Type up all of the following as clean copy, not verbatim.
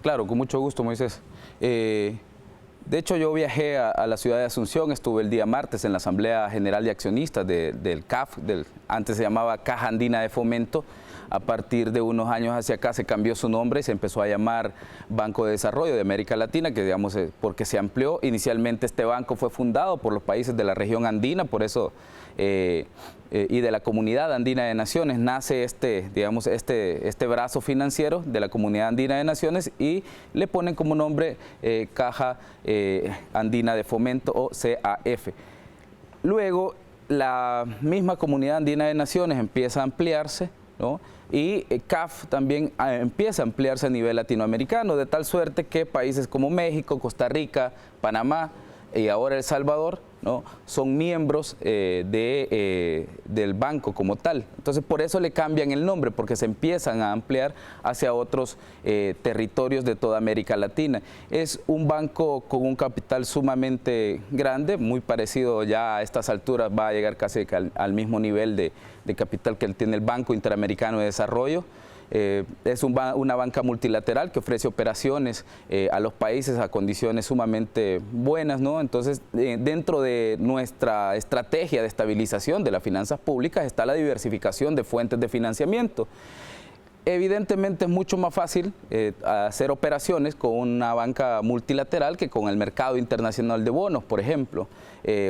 Claro, con mucho gusto, Moisés. De hecho, yo viajé a la ciudad de Asunción, estuve el día martes en la Asamblea General de Accionistas del CAF, antes se llamaba Caja Andina de Fomento. A partir de unos años hacia acá se cambió su nombre y se empezó a llamar Banco de Desarrollo de América Latina, que digamos porque se amplió. Inicialmente este banco fue fundado por los países de la región andina, por eso y de la Comunidad Andina de Naciones nace este brazo financiero de la Comunidad Andina de Naciones y le ponen como nombre Caja Andina de Fomento o CAF. Luego la misma Comunidad Andina de Naciones empieza a ampliarse, ¿no? Y CAF también empieza a ampliarse a nivel latinoamericano, de tal suerte que países como México, Costa Rica, Panamá y ahora El Salvador, ¿no? Son miembros del banco como tal. Entonces por eso le cambian el nombre, porque se empiezan a ampliar hacia otros territorios de toda América Latina. Es un banco con un capital sumamente grande, muy parecido ya a estas alturas, va a llegar casi al mismo nivel de capital que tiene el Banco Interamericano de Desarrollo. Es una banca multilateral que ofrece operaciones a los países a condiciones sumamente buenas, ¿no? Entonces, dentro de nuestra estrategia de estabilización de las finanzas públicas está la diversificación de fuentes de financiamiento. Evidentemente es mucho más fácil hacer operaciones con una banca multilateral que con el mercado internacional de bonos, por ejemplo,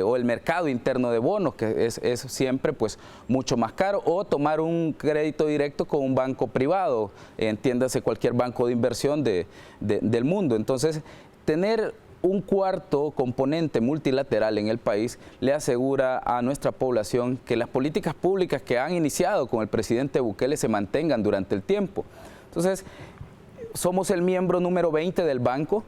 o el mercado interno de bonos, que es siempre pues mucho más caro, o tomar un crédito directo con un banco privado, entiéndase cualquier banco de inversión del mundo. Entonces, tener un cuarto componente multilateral en el país le asegura a nuestra población que las políticas públicas que han iniciado con el presidente Bukele se mantengan durante el tiempo. Entonces, somos el miembro número 20 del banco,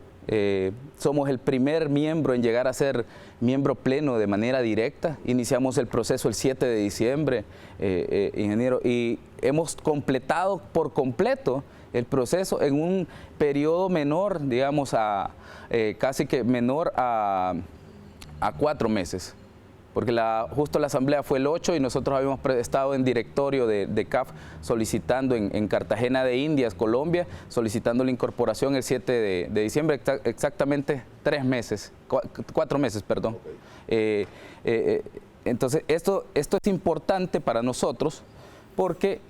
somos el primer miembro en llegar a ser miembro pleno de manera directa. Iniciamos el proceso el 7 de diciembre, ingeniero, y hemos completado por completo el proceso en un periodo menor, digamos, casi que menor a 4 meses. Porque justo la asamblea fue el 8 y nosotros habíamos estado en directorio de CAF solicitando en Cartagena de Indias, Colombia, solicitando la incorporación el 7 de diciembre, exactamente 3 meses, 4 meses, perdón. Entonces, esto es importante para nosotros porque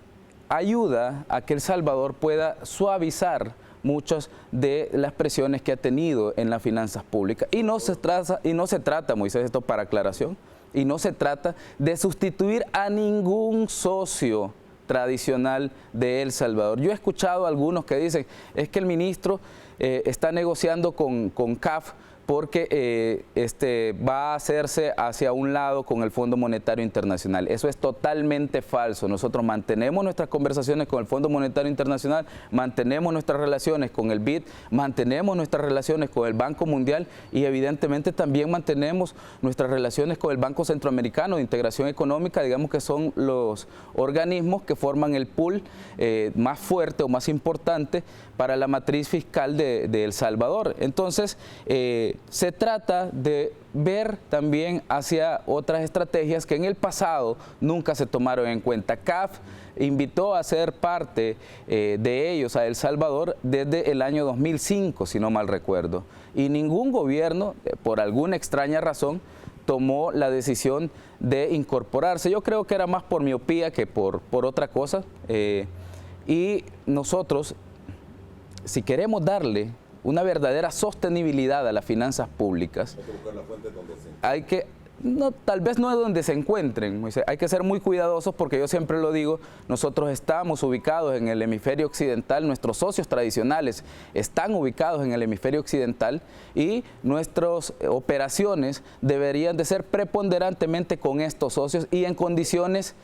ayuda a que El Salvador pueda suavizar muchas de las presiones que ha tenido en las finanzas públicas. Y no se trata, Moisés, esto para aclaración, y no se trata de sustituir a ningún socio tradicional de El Salvador. Yo he escuchado a algunos que dicen, es que el ministro está negociando con CAF porque va a hacerse hacia un lado con el Fondo Monetario Internacional. Eso es totalmente falso. Nosotros mantenemos nuestras conversaciones con el Fondo Monetario Internacional, mantenemos nuestras relaciones con el BID, mantenemos nuestras relaciones con el Banco Mundial y evidentemente también mantenemos nuestras relaciones con el Banco Centroamericano de Integración Económica, digamos que son los organismos que forman el pool más fuerte o más importante para la matriz fiscal de El Salvador. Entonces, se trata de ver también hacia otras estrategias que en el pasado nunca se tomaron en cuenta. CAF invitó a ser parte de ellos a El Salvador desde el año 2005, si no mal recuerdo. Y ningún gobierno, por alguna extraña razón, tomó la decisión de incorporarse. Yo creo que era más por miopía que por otra cosa. Y nosotros, si queremos darle una verdadera sostenibilidad a las finanzas públicas, hay que, tal vez no es donde se encuentren, hay que ser muy cuidadosos porque yo siempre lo digo, nosotros estamos ubicados en el hemisferio occidental, nuestros socios tradicionales están ubicados en el hemisferio occidental y nuestras operaciones deberían de ser preponderantemente con estos socios y en condiciones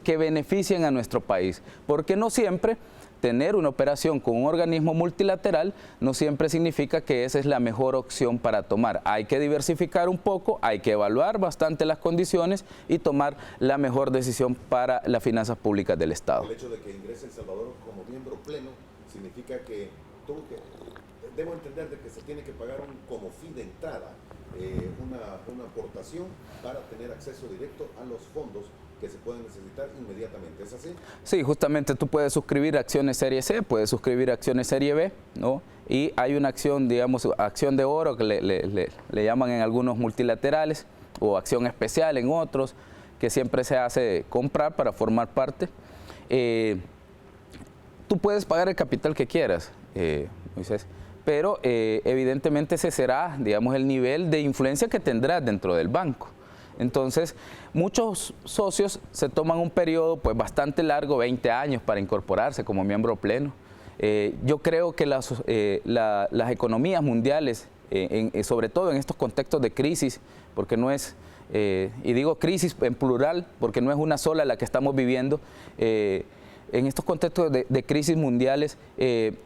que beneficien a nuestro país, porque no siempre tener una operación con un organismo multilateral no siempre significa que esa es la mejor opción para tomar. Hay que diversificar un poco, hay que evaluar bastante las condiciones y tomar la mejor decisión para las finanzas públicas del Estado. El hecho de que ingrese El Salvador como miembro pleno significa que debo entender de que se tiene que pagar como fee de entrada, una aportación para tener acceso directo a los fondos que se pueden necesitar inmediatamente. ¿Es así? Sí, justamente tú puedes suscribir acciones Serie C, puedes suscribir acciones Serie B, ¿no? Y hay una acción, digamos, acción de oro que le llaman en algunos multilaterales, o acción especial en otros, que siempre se hace comprar para formar parte. Tú puedes pagar el capital que quieras, Moisés, pero evidentemente ese será, digamos, el nivel de influencia que tendrás dentro del banco. Entonces, muchos socios se toman un periodo pues bastante largo, 20 años, para incorporarse como miembro pleno. Yo creo que las economías mundiales, sobre todo en estos contextos de crisis, porque no es, y digo crisis en plural, porque no es una sola la que estamos viviendo, en estos contextos de crisis mundiales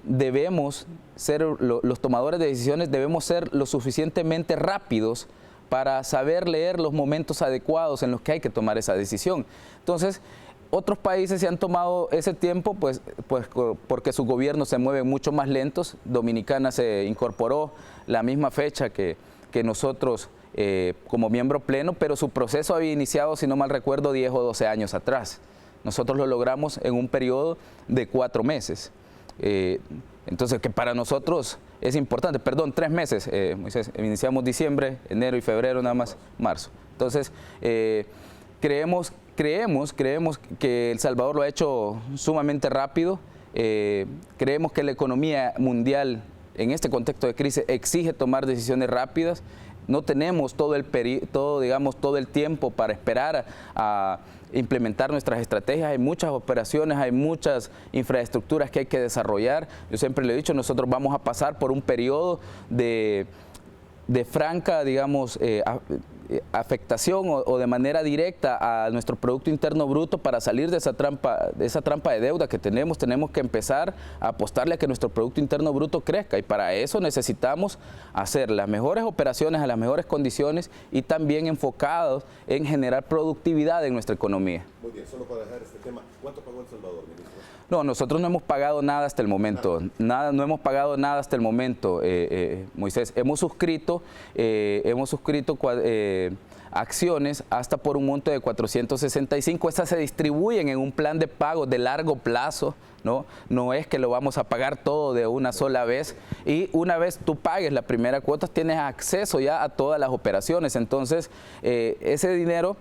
debemos ser, los tomadores de decisiones debemos ser lo suficientemente rápidos para saber leer los momentos adecuados en los que hay que tomar esa decisión. Entonces, otros países se han tomado ese tiempo pues porque sus gobiernos se mueven mucho más lentos. Dominicana se incorporó la misma fecha que nosotros como miembro pleno, pero su proceso había iniciado, si no mal recuerdo, 10 o 12 años atrás. Nosotros lo logramos en un periodo de 4 meses. Entonces, que para nosotros es importante, 3 meses, Moisés, iniciamos diciembre, enero y febrero, nada más marzo. Entonces, creemos que El Salvador lo ha hecho sumamente rápido, creemos que la economía mundial en este contexto de crisis exige tomar decisiones rápidas. No tenemos todo el tiempo para esperar a implementar nuestras estrategias. Hay muchas operaciones, hay muchas infraestructuras que hay que desarrollar. Yo siempre le he dicho, nosotros vamos a pasar por un periodo de franca, digamos, afectación o de manera directa a nuestro Producto Interno Bruto. Para salir de esa trampa de deuda que tenemos que empezar a apostarle a que nuestro Producto Interno Bruto crezca, y para eso necesitamos hacer las mejores operaciones a las mejores condiciones y también enfocados en generar productividad en nuestra economía. Muy bien, solo para dejar este tema, ¿cuánto pagó El Salvador, ministro? No, nosotros no hemos pagado nada hasta el momento, no hemos pagado nada hasta el momento, Moisés. Hemos suscrito acciones hasta por un monto de 465. Estas se distribuyen en un plan de pago de largo plazo, ¿no? No es que lo vamos a pagar todo de una sola vez, y una vez tú pagues la primera cuota tienes acceso ya a todas las operaciones. Entonces, ese dinero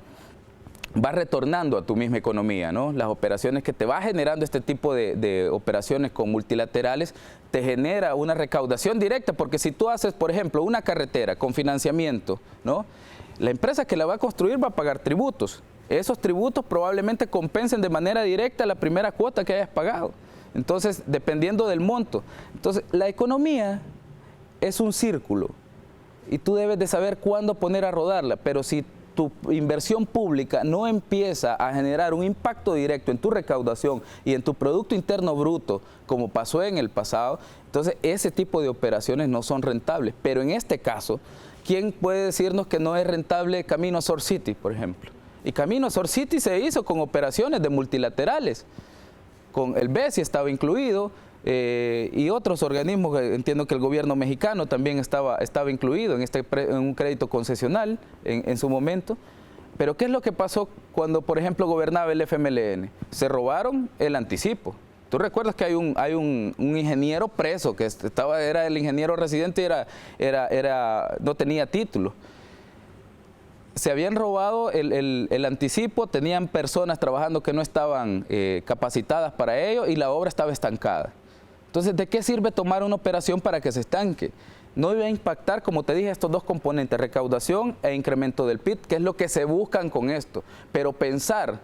va retornando a tu misma economía, ¿no? Las operaciones que te va generando este tipo de operaciones con multilaterales te genera una recaudación directa, porque si tú haces, por ejemplo, una carretera con financiamiento, ¿no? La empresa que la va a construir va a pagar tributos. Esos tributos probablemente compensen de manera directa la primera cuota que hayas pagado. Entonces, dependiendo del monto. Entonces, la economía es un círculo y tú debes de saber cuándo poner a rodarla, pero si tu inversión pública no empieza a generar un impacto directo en tu recaudación y en tu Producto Interno Bruto, como pasó en el pasado, entonces ese tipo de operaciones no son rentables. Pero en este caso, ¿quién puede decirnos que no es rentable Camino a Sor City, por ejemplo? Y Camino a Sor City se hizo con operaciones de multilaterales, con el BESI estaba incluido, y otros organismos. Entiendo que el gobierno mexicano también estaba incluido en un crédito concesional en su momento. Pero ¿qué es lo que pasó cuando, por ejemplo, gobernaba el FMLN? Se robaron el anticipo. Tú recuerdas que hay un ingeniero preso que era el ingeniero residente y no tenía título. Se habían robado el anticipo, tenían personas trabajando que no estaban capacitadas para ello, y la obra estaba estancada. Entonces, ¿de qué sirve tomar una operación para que se estanque? No iba a impactar, como te dije, estos dos componentes, recaudación e incremento del PIB, que es lo que se buscan con esto. Pero pensar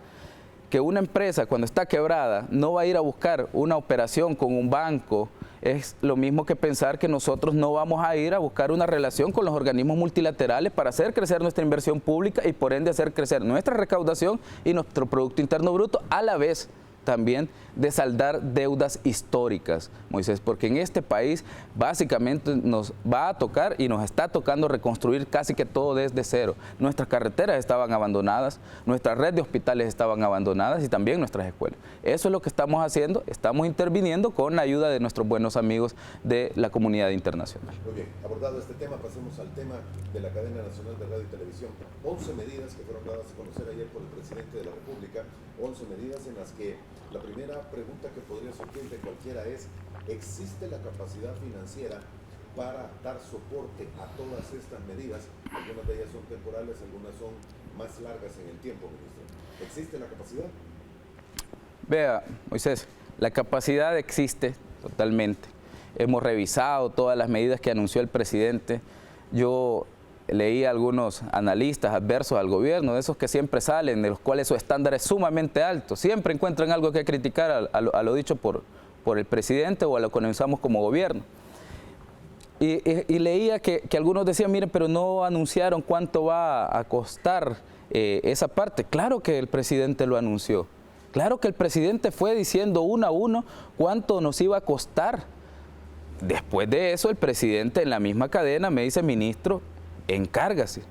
que una empresa, cuando está quebrada, no va a ir a buscar una operación con un banco, es lo mismo que pensar que nosotros no vamos a ir a buscar una relación con los organismos multilaterales para hacer crecer nuestra inversión pública y por ende hacer crecer nuestra recaudación y nuestro Producto Interno Bruto a la vez. también de saldar deudas históricas, Moisés, porque en este país básicamente nos va a tocar y nos está tocando reconstruir casi que todo desde cero. Nuestras carreteras estaban abandonadas, nuestra red de hospitales estaban abandonadas y también nuestras escuelas. Eso es lo que estamos haciendo, estamos interviniendo con la ayuda de nuestros buenos amigos de la comunidad internacional. Muy bien, abordado este tema, pasemos al tema de la cadena nacional de radio y televisión. 11 medidas que fueron dadas a conocer ayer por el presidente de la República, 11 medidas en las que la primera pregunta que podría surgir de cualquiera es: ¿existe la capacidad financiera para dar soporte a todas estas medidas? Algunas de ellas son temporales, algunas son más largas en el tiempo, ministro. ¿Existe la capacidad? Vea, Moisés, la capacidad existe totalmente. Hemos revisado todas las medidas que anunció el presidente. Yo leí a algunos analistas adversos al gobierno, de esos que siempre salen, de los cuales su estándar es sumamente alto. Siempre encuentran algo que criticar a lo dicho por el presidente o a lo que comenzamos como gobierno. Y leía que algunos decían, miren, pero no anunciaron cuánto va a costar esa parte. Claro que el presidente lo anunció. Claro que el presidente fue diciendo uno a uno cuánto nos iba a costar. Después de eso, el presidente en la misma cadena me dice: ministro, encárguese.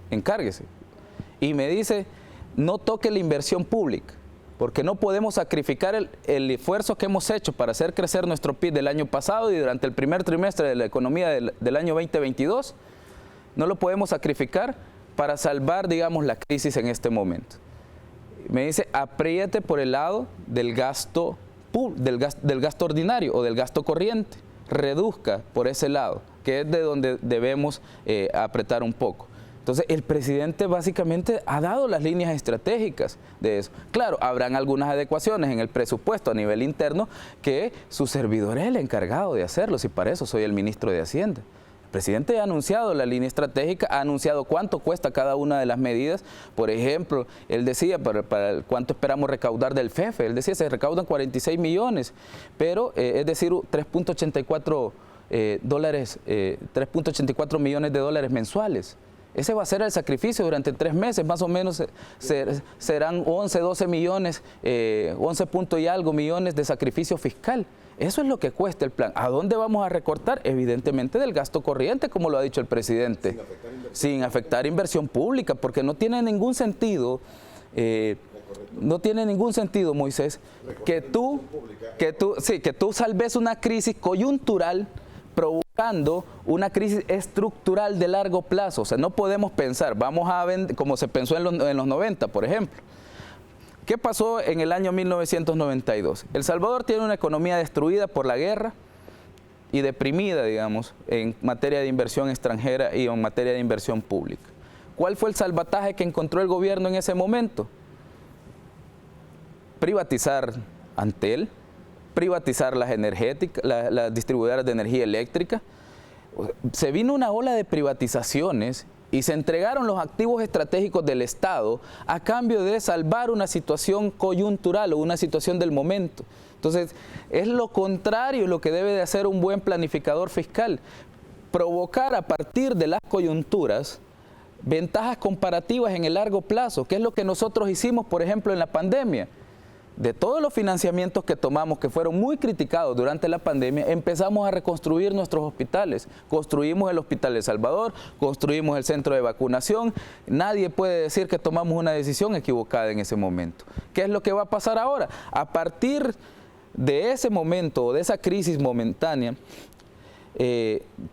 Y me dice: no toque la inversión pública, porque no podemos sacrificar el esfuerzo que hemos hecho para hacer crecer nuestro PIB del año pasado y durante el primer trimestre de la economía del año 2022. No lo podemos sacrificar para salvar, digamos, la crisis en este momento. Me dice: apriete por el lado del gasto ordinario o del gasto corriente. Reduzca por ese lado, que es de donde debemos apretar un poco. Entonces, el presidente básicamente ha dado las líneas estratégicas de eso. Claro, habrán algunas adecuaciones en el presupuesto a nivel interno que su servidor es el encargado de hacerlo, y para eso soy el ministro de Hacienda. El presidente ha anunciado la línea estratégica, ha anunciado cuánto cuesta cada una de las medidas. Por ejemplo, él decía para cuánto esperamos recaudar del FEFE. Él decía: se recaudan 46 millones, pero es decir, 3.84 millones de dólares mensuales. Ese va a ser el sacrificio durante 3 meses, más o menos serán 11, 12 millones, 11 punto y algo millones de sacrificio fiscal. Eso es lo que cuesta el plan. ¿A dónde vamos a recortar? Evidentemente del gasto corriente, como lo ha dicho el presidente. Sin afectar inversión pública, porque no tiene ningún sentido, Moisés, que tú salves una crisis coyuntural provocando una crisis estructural de largo plazo. O sea, no podemos pensar, vamos a vender, como se pensó en los 90, por ejemplo. ¿Qué pasó en el año 1992? El Salvador tiene una economía destruida por la guerra y deprimida, digamos, en materia de inversión extranjera y en materia de inversión pública. ¿Cuál fue el salvataje que encontró el gobierno en ese momento? Privatizar Antel, privatizar las energéticas, las distribuidoras de energía eléctrica. Se vino una ola de privatizaciones y se entregaron los activos estratégicos del Estado a cambio de salvar una situación coyuntural o una situación del momento. Entonces, es lo contrario lo que debe de hacer un buen planificador fiscal: provocar a partir de las coyunturas ventajas comparativas en el largo plazo, que es lo que nosotros hicimos, por ejemplo, en la pandemia. De todos los financiamientos que tomamos, que fueron muy criticados durante la pandemia, empezamos a reconstruir nuestros hospitales. Construimos el Hospital de Salvador, construimos el centro de vacunación. Nadie puede decir que tomamos una decisión equivocada en ese momento. ¿Qué es lo que va a pasar ahora? A partir de ese momento o de esa crisis momentánea,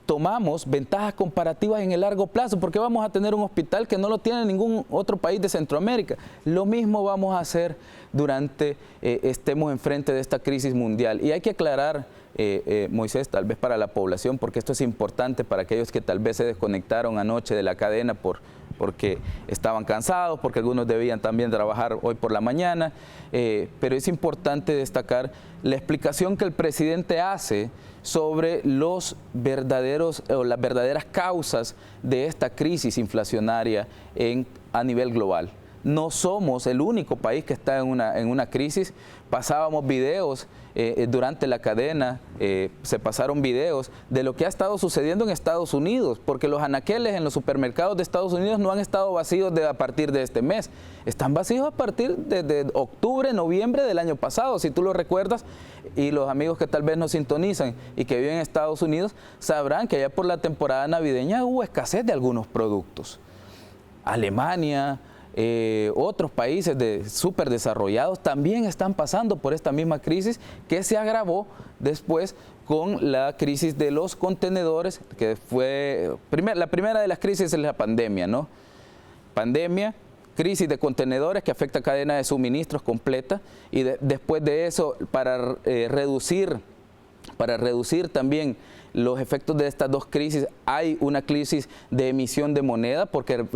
tomamos ventajas comparativas en el largo plazo, porque vamos a tener un hospital que no lo tiene ningún otro país de Centroamérica. Lo mismo vamos a hacer durante estemos enfrente de esta crisis mundial. Y hay que aclarar, Moisés, tal vez para la población, porque esto es importante para aquellos que tal vez se desconectaron anoche de la cadena porque estaban cansados, porque algunos debían también trabajar hoy por la mañana, pero es importante destacar la explicación que el presidente hace sobre las verdaderas causas de esta crisis inflacionaria a nivel global. no somos el único país que está en una crisis. Pasábamos videos durante la cadena, se pasaron videos de lo que ha estado sucediendo en Estados Unidos, porque los anaqueles en los supermercados de Estados Unidos no han estado vacíos a partir de este mes, están vacíos a partir de octubre, noviembre del año pasado, si tú lo recuerdas, y los amigos que tal vez nos sintonizan y que viven en Estados Unidos sabrán que allá por la temporada navideña hubo escasez de algunos productos. Alemania, otros países súper desarrollados también están pasando por esta misma crisis que se agravó después con la crisis de los contenedores, que fue la primera de las crisis es la pandemia, ¿no? Pandemia, crisis de contenedores que afecta a cadena de suministros completa, y después de eso para reducir también los efectos de estas dos crisis, hay una crisis de emisión de moneda, porque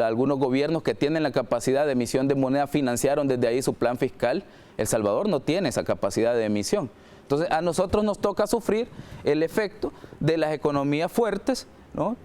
algunos gobiernos que tienen la capacidad de emisión de moneda financiaron desde ahí su plan fiscal. El Salvador no tiene esa capacidad de emisión. Entonces a nosotros nos toca sufrir el efecto de las economías fuertes, ¿no?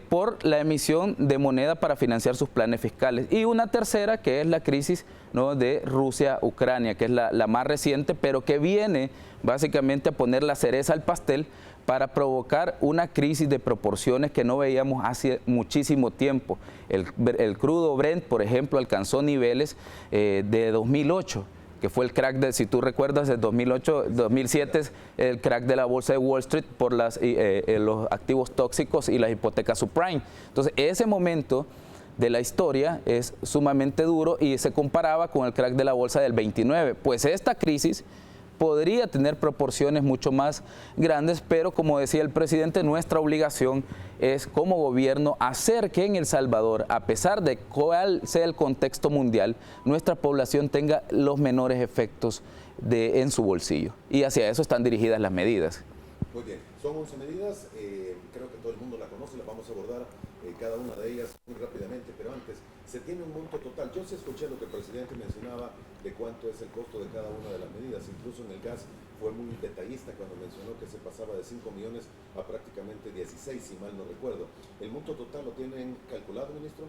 Por la emisión de moneda para financiar sus planes fiscales. Y una tercera, que es la crisis, ¿no?, de Rusia-Ucrania, que es la más reciente, pero que viene básicamente a poner la cereza al pastel para provocar una crisis de proporciones que no veíamos hace muchísimo tiempo. El crudo Brent, por ejemplo, alcanzó niveles de 2008, que fue el crack, si tú recuerdas, de 2008, 2007, el crack de la bolsa de Wall Street por los activos tóxicos y las hipotecas subprime. Entonces, ese momento de la historia es sumamente duro y se comparaba con el crack de la bolsa del 29. Pues esta crisis podría tener proporciones mucho más grandes, pero como decía el presidente, nuestra obligación es como gobierno hacer que en El Salvador, a pesar de cuál sea el contexto mundial, nuestra población tenga los menores efectos en su bolsillo. Y hacia eso están dirigidas las medidas. Muy bien, son 11 medidas, creo que todo el mundo la conoce, las vamos a abordar cada una de ellas muy rápidamente, pero antes, se tiene un monto total. Yo sí escuché lo que el presidente mencionaba de cuánto es el costo de cada una de las medidas, incluso en el gas fue muy detallista cuando mencionó que se pasaba de 5 millones a prácticamente 16, si mal no recuerdo. ¿El monto total lo tienen calculado, ministro?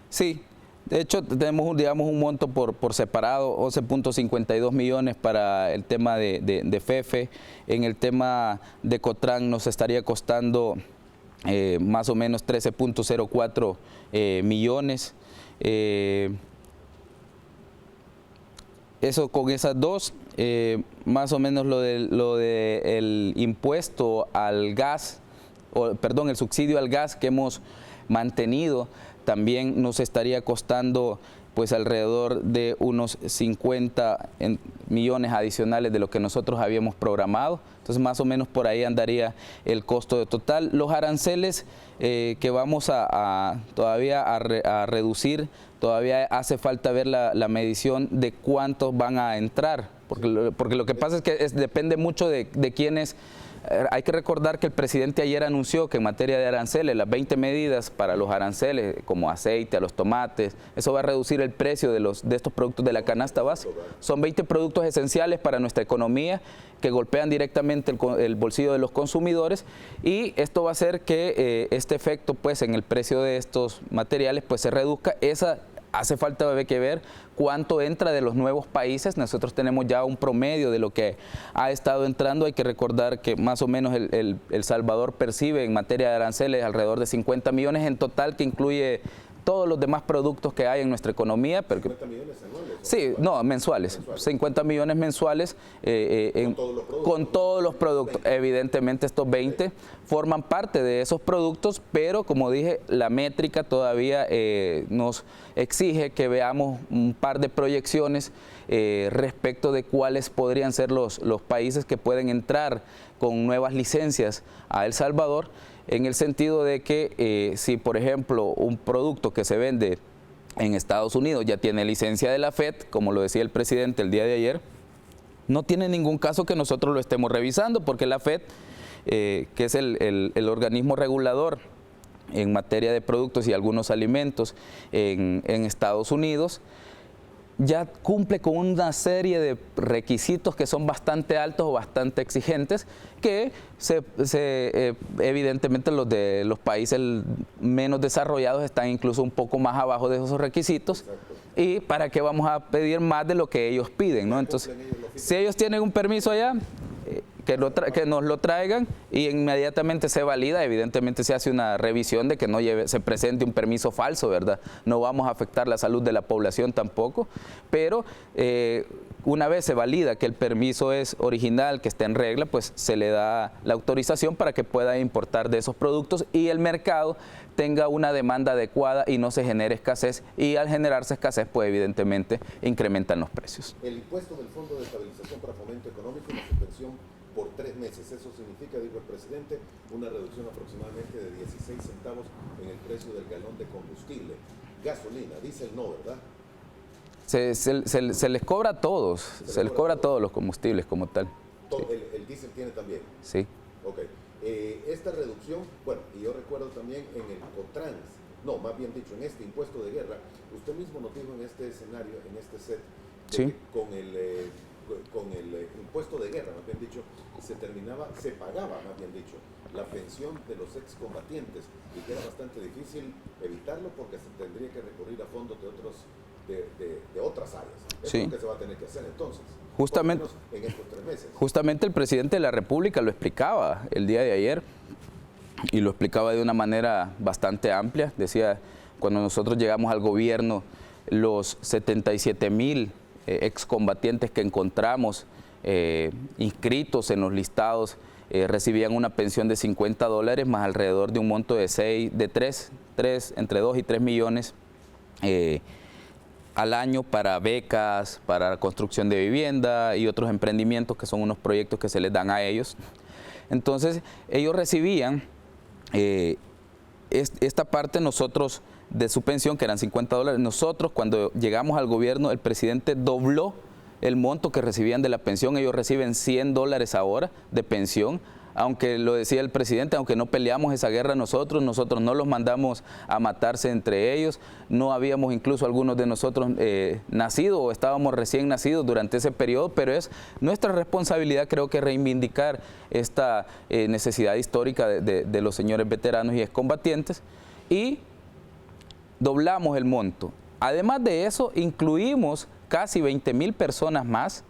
Sí. De hecho, tenemos, digamos, un monto por separado, 11.52 millones para el tema de FEFE. En el tema de Cotran nos estaría costando más o menos 13.04 millones. Eso con esas dos, más o menos lo de el impuesto al gas, perdón, el subsidio al gas que hemos mantenido, también nos estaría costando pues alrededor de unos 50 millones adicionales de lo que nosotros habíamos programado. Entonces más o menos por ahí andaría el costo de total. Los aranceles que vamos todavía a reducir, todavía hace falta ver la medición de cuántos van a entrar, porque lo que pasa es que depende mucho de quiénes. Hay que recordar que el presidente ayer anunció que en materia de aranceles, las 20 medidas para los aranceles, como aceite, a los tomates, eso va a reducir el precio de estos productos de la canasta básica. Son 20 productos esenciales para nuestra economía que golpean directamente el bolsillo de los consumidores, y esto va a hacer que este efecto pues en el precio de estos materiales pues se reduzca. Hace falta que ver cuánto entra de los nuevos países. Nosotros tenemos ya un promedio de lo que ha estado entrando. Hay que recordar que más o menos El Salvador percibe en materia de aranceles alrededor de 50 millones en total, que incluye todos los demás productos que hay en nuestra economía. Pero 50 millones anuales. Sí, no, mensuales. 50 millones mensuales con todos los productos. Evidentemente estos 20 forman parte de esos productos, pero como dije, la métrica todavía nos exige que veamos un par de proyecciones respecto de cuáles podrían ser los países que pueden entrar con nuevas licencias a El Salvador, en el sentido de que si, por ejemplo, un producto que se vende en Estados Unidos ya tiene licencia de la FED, como lo decía el presidente el día de ayer, no tiene ningún caso que nosotros lo estemos revisando, porque la FED, que es el organismo regulador en materia de productos y algunos alimentos en Estados Unidos, ya cumple con una serie de requisitos que son bastante altos o bastante exigentes, que evidentemente los de los países menos desarrollados están incluso un poco más abajo de esos requisitos. ¿Y para qué vamos a pedir más de lo que ellos piden, ¿no? Entonces, si ellos tienen un permiso allá, que nos lo traigan y inmediatamente se valida. Evidentemente se hace una revisión de que no se presente un permiso falso, ¿verdad? No vamos a afectar la salud de la población tampoco, pero una vez se valida que el permiso es original, que está en regla, pues se le da la autorización para que pueda importar de esos productos y el mercado tenga una demanda adecuada y no se genere escasez, y al generarse escasez, pues evidentemente incrementan los precios. El impuesto del Fondo de Estabilización para Fomento Económico, una suspensión por 3 meses. Eso significa, dijo el presidente, una reducción aproximadamente de 16 centavos en el precio del galón de combustible. Gasolina, diésel no, ¿verdad? Se les cobra a todos, se les cobra a todos los combustibles como tal. ¿El diésel tiene también? Sí. Ok. Esta reducción, bueno, y yo recuerdo también en el COTRANS, no, más bien dicho, en este impuesto de guerra, usted mismo nos dijo en este escenario, en este set, sí, que con el impuesto de guerra, más bien dicho, se pagaba, más bien dicho, la pensión de los excombatientes, y que era bastante difícil evitarlo porque se tendría que recurrir a fondos de otras áreas. Sí. Es lo que se va a tener que hacer entonces. Justamente, en estos 3 meses. Justamente el presidente de la República lo explicaba el día de ayer, y lo explicaba de una manera bastante amplia. Decía, cuando nosotros llegamos al gobierno, los 77,000 excombatientes que encontramos inscritos en los listados recibían una pensión de $50 más alrededor de un monto de entre 2 y 3 millones al año para becas, para construcción de vivienda y otros emprendimientos que son unos proyectos que se les dan a ellos. Entonces, ellos recibían esta parte, nosotros, de su pensión, que eran $50. Nosotros, cuando llegamos al gobierno, el presidente dobló el monto que recibían de la pensión. Ellos reciben $100 ahora de pensión. Aunque lo decía el presidente, aunque no peleamos esa guerra nosotros no los mandamos a matarse entre ellos, no habíamos incluso algunos de nosotros nacido o estábamos recién nacidos durante ese periodo, pero es nuestra responsabilidad, creo que, reivindicar esta necesidad histórica de los señores veteranos y excombatientes, y doblamos el monto. Además de eso, incluimos casi 20,000 personas más,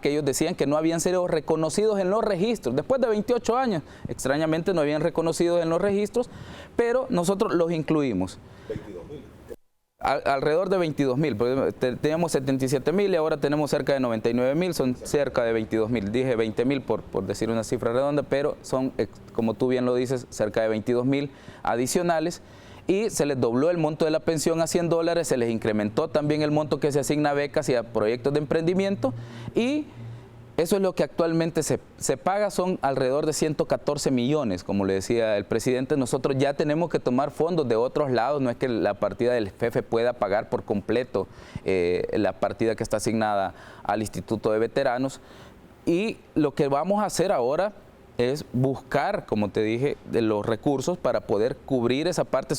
que ellos decían que no habían sido reconocidos en los registros. Después de 28 años, extrañamente no habían reconocido en los registros, pero nosotros los incluimos. 22,000. Alrededor de 22,000, porque teníamos 77,000 y ahora tenemos cerca de 99,000, son cerca de 22,000. Dije 20,000 por decir una cifra redonda, pero son, como tú bien lo dices, cerca de 22,000 adicionales. Y se les dobló el monto de la pensión a $100, se les incrementó también el monto que se asigna a becas y a proyectos de emprendimiento, y eso es lo que actualmente se paga, son alrededor de 114 millones, como le decía el presidente. Nosotros ya tenemos que tomar fondos de otros lados, no es que la partida del FEFE pueda pagar por completo la partida que está asignada al Instituto de Veteranos, y lo que vamos a hacer ahora es buscar, como te dije, de los recursos para poder cubrir esa parte.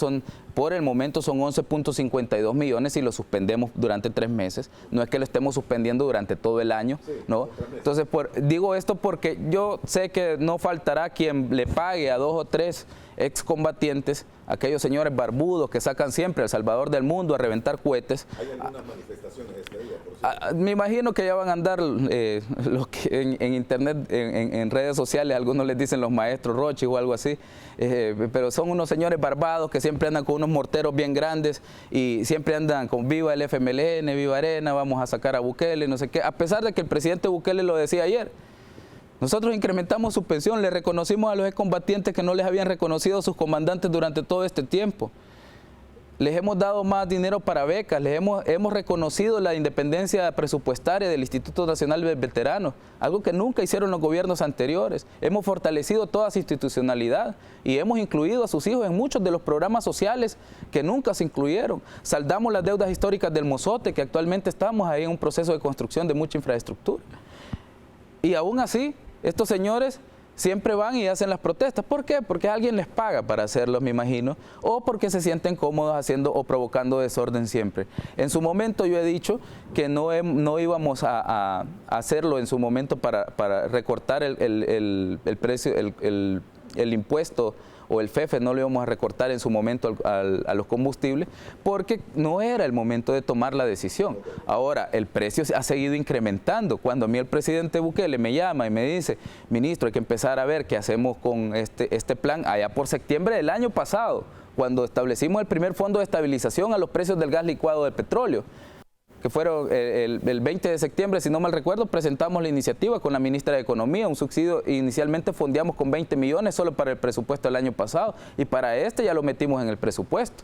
Por el momento son 11.52 millones y lo suspendemos durante 3 meses. No es que lo estemos suspendiendo durante todo el año, ¿no? Entonces, digo esto porque yo sé que no faltará quien le pague a 2 o 3 excombatientes, aquellos señores barbudos que sacan siempre al Salvador del mundo a reventar cohetes. ¿Hay algunas manifestaciones este día, por cierto? Me imagino que ya van a andar los que en internet, en redes sociales, algunos les dicen los maestros Rochi o algo así, pero son unos señores barbados que siempre andan con unos morteros bien grandes y siempre andan con viva el FMLN, viva Arena, vamos a sacar a Bukele, no sé qué, a pesar de que el presidente Bukele lo decía ayer. Nosotros incrementamos su pensión, le reconocimos a los excombatientes que no les habían reconocido a sus comandantes durante todo este tiempo. Les hemos dado más dinero para becas, hemos reconocido la independencia presupuestaria del Instituto Nacional de Veteranos, algo que nunca hicieron los gobiernos anteriores. Hemos fortalecido toda su institucionalidad y hemos incluido a sus hijos en muchos de los programas sociales que nunca se incluyeron. Saldamos las deudas históricas del Mozote, que actualmente estamos ahí en un proceso de construcción de mucha infraestructura. Y aún así, estos señores siempre van y hacen las protestas. ¿Por qué? Porque alguien les paga para hacerlo, me imagino, o porque se sienten cómodos haciendo o provocando desorden siempre. En su momento yo he dicho que no íbamos a hacerlo en su momento para recortar el precio, el impuesto o el FEFE no lo íbamos a recortar en su momento a los combustibles, porque no era el momento de tomar la decisión. Ahora, el precio ha seguido incrementando. Cuando a mí el presidente Bukele me llama y me dice, ministro, hay que empezar a ver qué hacemos con este plan, allá por septiembre del año pasado, cuando establecimos el primer fondo de estabilización a los precios del gas licuado del petróleo, que fueron el 20 de septiembre, si no mal recuerdo, presentamos la iniciativa con la ministra de Economía, un subsidio, inicialmente fondeamos con 20 millones solo para el presupuesto del año pasado, y para este ya lo metimos en el presupuesto.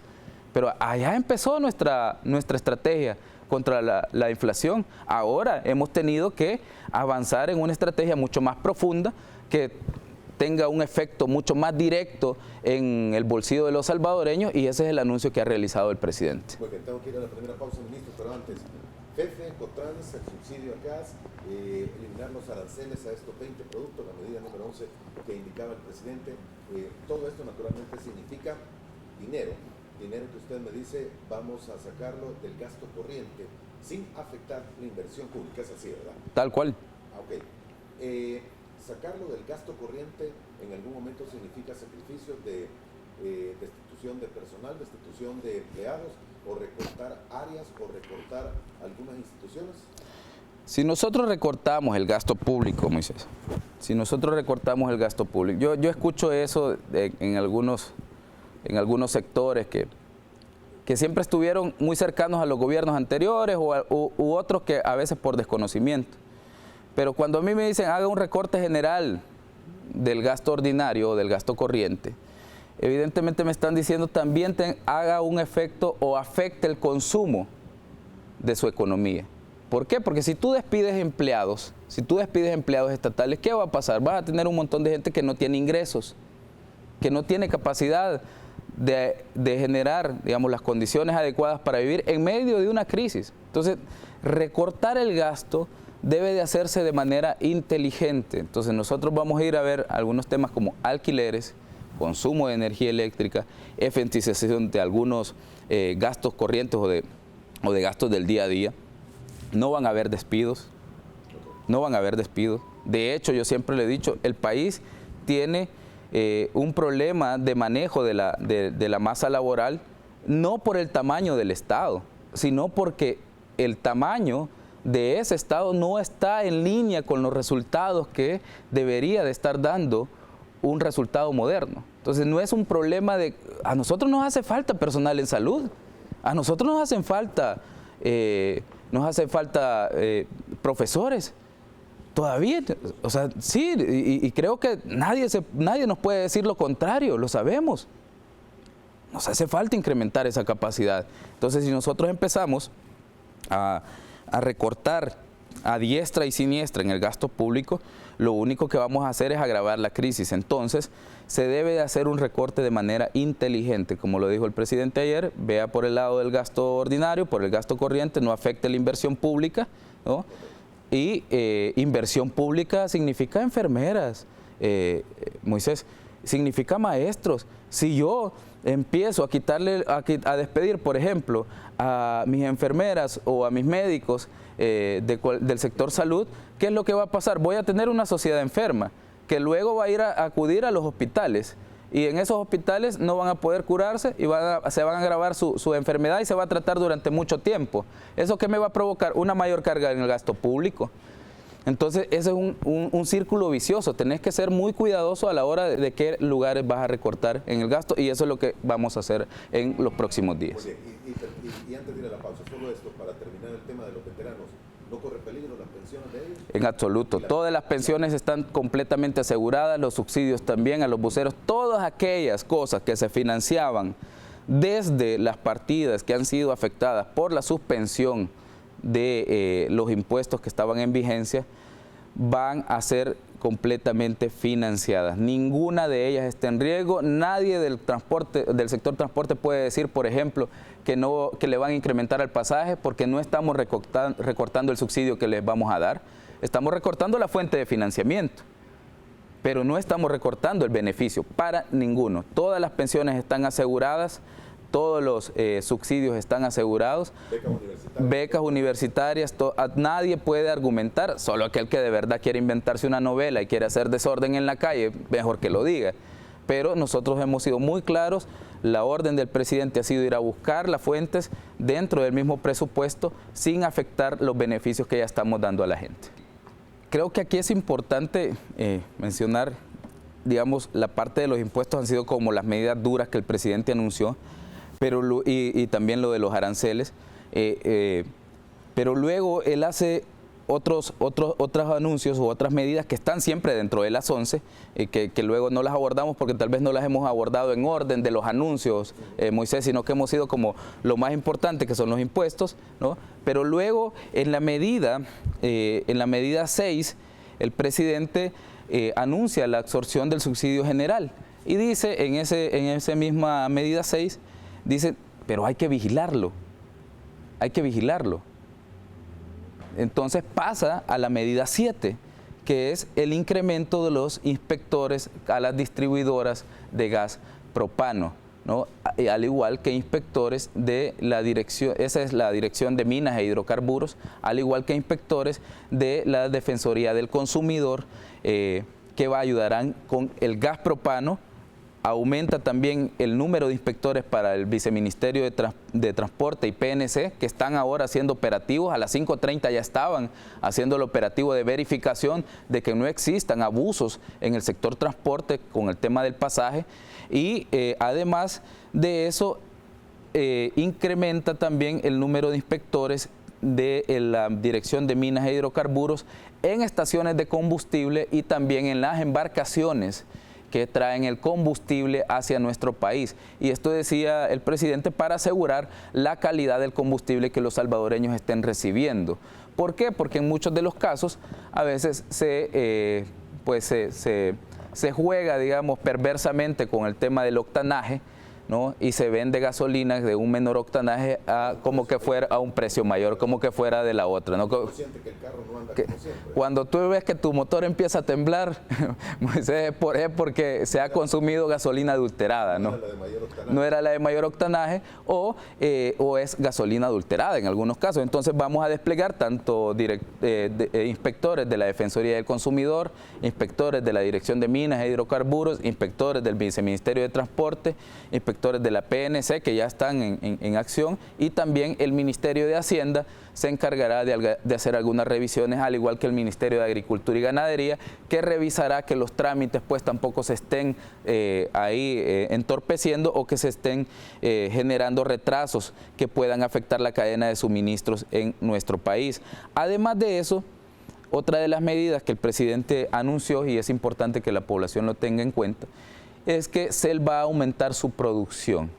Pero allá empezó nuestra estrategia contra la inflación. Ahora hemos tenido que avanzar en una estrategia mucho más profunda, que tenga un efecto mucho más directo en el bolsillo de los salvadoreños, y ese es el anuncio que ha realizado el presidente. Muy bien, tengo que ir a la primera pausa, ministro, pero antes, FEFE, Cotrans, el subsidio a gas, eliminar los aranceles a estos 20 productos, la medida número 11 que indicaba el presidente, todo esto naturalmente significa dinero que usted me dice vamos a sacarlo del gasto corriente sin afectar la inversión pública, es así, ¿verdad? Tal cual. Ok. Sacarlo del gasto corriente en algún momento significa sacrificios de destitución de personal, destitución de empleados, o recortar áreas, o recortar algunas instituciones. Si nosotros recortamos el gasto público, Moisés, si nosotros recortamos el gasto público, yo escucho eso en algunos sectores que siempre estuvieron muy cercanos a los gobiernos anteriores u otros que a veces por desconocimiento. Pero cuando a mí me dicen haga un recorte general del gasto ordinario o del gasto corriente, evidentemente me están diciendo también haga un efecto o afecte el consumo de su economía. ¿Por qué? Porque si tú despides empleados estatales, ¿qué va a pasar? Vas a tener un montón de gente que no tiene ingresos, que no tiene capacidad de generar, digamos, las condiciones adecuadas para vivir en medio de una crisis. Entonces, recortar el gasto debe de hacerse de manera inteligente. Entonces nosotros vamos a ir a ver algunos temas como alquileres, consumo de energía eléctrica, eficientización de algunos gastos corrientes o de gastos del día a día. No van a haber despidos, no van a haber despidos. De hecho, yo siempre le he dicho, el país tiene un problema de manejo de la masa laboral, no por el tamaño del Estado, sino porque el tamaño de ese Estado no está en línea con los resultados que debería de estar dando un resultado moderno. Entonces no es un problema de... A nosotros nos hace falta personal en salud, a nosotros nos hacen falta, profesores, todavía, o sea, sí, y creo que nadie nos puede decir lo contrario, lo sabemos. Nos hace falta incrementar esa capacidad. Entonces si nosotros empezamos a recortar a diestra y siniestra en el gasto público, lo único que vamos a hacer es agravar la crisis. Entonces, se debe de hacer un recorte de manera inteligente, como lo dijo el presidente ayer, vea por el lado del gasto ordinario, por el gasto corriente, no afecte la inversión pública, ¿no? Y inversión pública significa enfermeras, Moisés, significa maestros. Si yo empiezo a despedir, por ejemplo, a mis enfermeras o a mis médicos del sector salud, ¿qué es lo que va a pasar? Voy a tener una sociedad enferma que luego va a ir a acudir a los hospitales, y en esos hospitales no van a poder curarse y se van a agravar su enfermedad y se va a tratar durante mucho tiempo. ¿Eso qué me va a provocar? Una mayor carga en el gasto público. Entonces, ese es un círculo vicioso. Tenés que ser muy cuidadoso a la hora de qué lugares vas a recortar en el gasto, y eso es lo que vamos a hacer en los próximos días. Oye, y antes de ir a la pausa, solo esto, para terminar el tema de los veteranos, ¿no corre peligro las pensiones de ellos? En absoluto. Todas las pensiones están completamente aseguradas, los subsidios también a los buceros, todas aquellas cosas que se financiaban desde las partidas que han sido afectadas por la suspensión de los impuestos que estaban en vigencia, van a ser completamente financiadas. Ninguna de ellas está en riesgo. Nadie del sector transporte puede decir, por ejemplo, que le van a incrementar el pasaje, porque no estamos recortando el subsidio que les vamos a dar. Estamos recortando la fuente de financiamiento, pero no estamos recortando el beneficio para ninguno. Todas las pensiones están aseguradas, todos los subsidios están asegurados, becas universitarias, nadie puede argumentar, solo aquel que de verdad quiere inventarse una novela y quiere hacer desorden en la calle, mejor que lo diga, pero nosotros hemos sido muy claros. La orden del presidente ha sido ir a buscar las fuentes dentro del mismo presupuesto sin afectar los beneficios que ya estamos dando a la gente. Creo que aquí es importante mencionar, digamos, la parte de los impuestos han sido como las medidas duras que el presidente anunció, pero y también lo de los aranceles, pero luego él hace otros anuncios o otras medidas que están siempre dentro de las 11, que luego no las abordamos porque tal vez no las hemos abordado en orden de los anuncios, Moisés, sino que hemos ido como lo más importante, que son los impuestos, ¿no? Pero luego en la medida 6, el presidente anuncia la absorción del subsidio general y dice en esa misma medida 6, dice, pero hay que vigilarlo, hay que vigilarlo. Entonces pasa a la medida 7, que es el incremento de los inspectores a las distribuidoras de gas propano, ¿no? Al igual que inspectores de la dirección, esa es la Dirección de Minas e Hidrocarburos, al igual que inspectores de la Defensoría del Consumidor, que ayudarán con el gas propano. Aumenta también el número de inspectores para el Viceministerio de Transporte y PNC, que están ahora haciendo operativos. A las 5:30 ya estaban haciendo el operativo de verificación de que no existan abusos en el sector transporte con el tema del pasaje. Y además de eso, incrementa también el número de inspectores de la Dirección de Minas e Hidrocarburos en estaciones de combustible y también en las embarcaciones que traen el combustible hacia nuestro país. Y esto decía el presidente para asegurar la calidad del combustible que los salvadoreños estén recibiendo. ¿Por qué? Porque en muchos de los casos a veces se juega, digamos, perversamente con el tema del octanaje, ¿no? Y se vende gasolina de un menor octanaje como que fuera a un precio mayor, como que fuera de la otra, ¿no? Consciente que el carro no anda como siempre. Cuando tú ves que tu motor empieza a temblar, es porque se ha consumido gasolina adulterada, ¿no? No era la de mayor octanaje o es gasolina adulterada en algunos casos. Entonces vamos a desplegar tanto inspectores de la Defensoría del Consumidor, inspectores de la Dirección de Minas e Hidrocarburos, inspectores del Viceministerio de Transporte, inspectores de la PNC que ya están en acción, y también el Ministerio de Hacienda se encargará de hacer algunas revisiones, al igual que el Ministerio de Agricultura y Ganadería, que revisará que los trámites pues tampoco se estén entorpeciendo o que se estén generando retrasos que puedan afectar la cadena de suministros en nuestro país. Además de eso, otra de las medidas que el presidente anunció, y es importante que la población lo tenga en cuenta, es que CEL va a aumentar su producción,